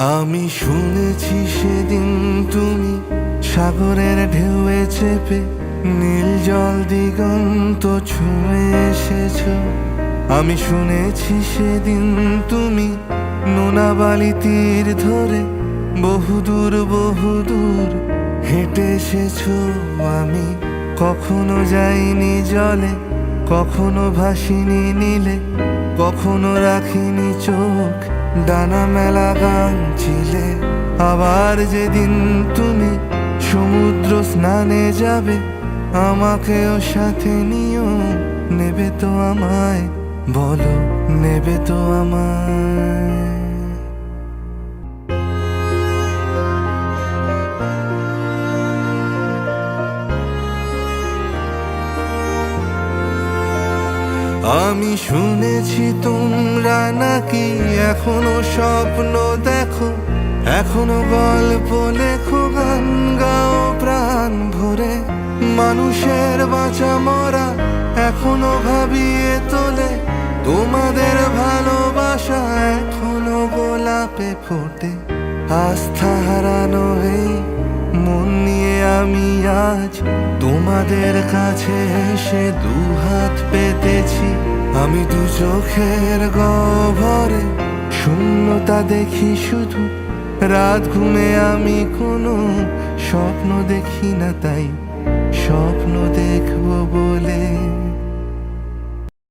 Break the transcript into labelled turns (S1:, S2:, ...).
S1: আমি শুনেছি সেদিন তুমি সাগরের ঢেউয়ে চেপে নীল জল দিগন্ত ছুঁয়ে এসেছো। আমি শুনেছি সেদিন তুমি নোনা বালি তীর ধরে বহুদূর বহুদূর হেঁটে এসেছো। আমি কখনো যাইনি জলে, কখনো ভাসিনি নীলে, কখনো রাখিনি চোখ ডানা মেলা গান ছিলে। আবার যেদিন তুমি সমুদ্র স্নানে যাবে, আমাকেও সাথে নিও। নেবে তো আমায়, বলো নেবে তো আমায়? আমি শুনেছি তোমরা নাকি এখনো স্বপ্ন দেখো, এখনো গল্প লেখো, গান গাও প্রাণ ভরে। মানুষের বাঁচা মরা এখনো ভাবিয়ে তোলে, তোমাদের ভালোবাসা এখনো গোলাপে ফোটে। আস্থা হারানো এই মন নিয়ে আমি আজ তোমাদের কাছে এসে দুহাত পেতেছি। আমি দু চোখের গহ্বরে শূন্যতা দেখি শুধু, রাত ঘুমে আমি কোনো স্বপ্ন দেখি না, তাই স্বপ্ন দেখব বলে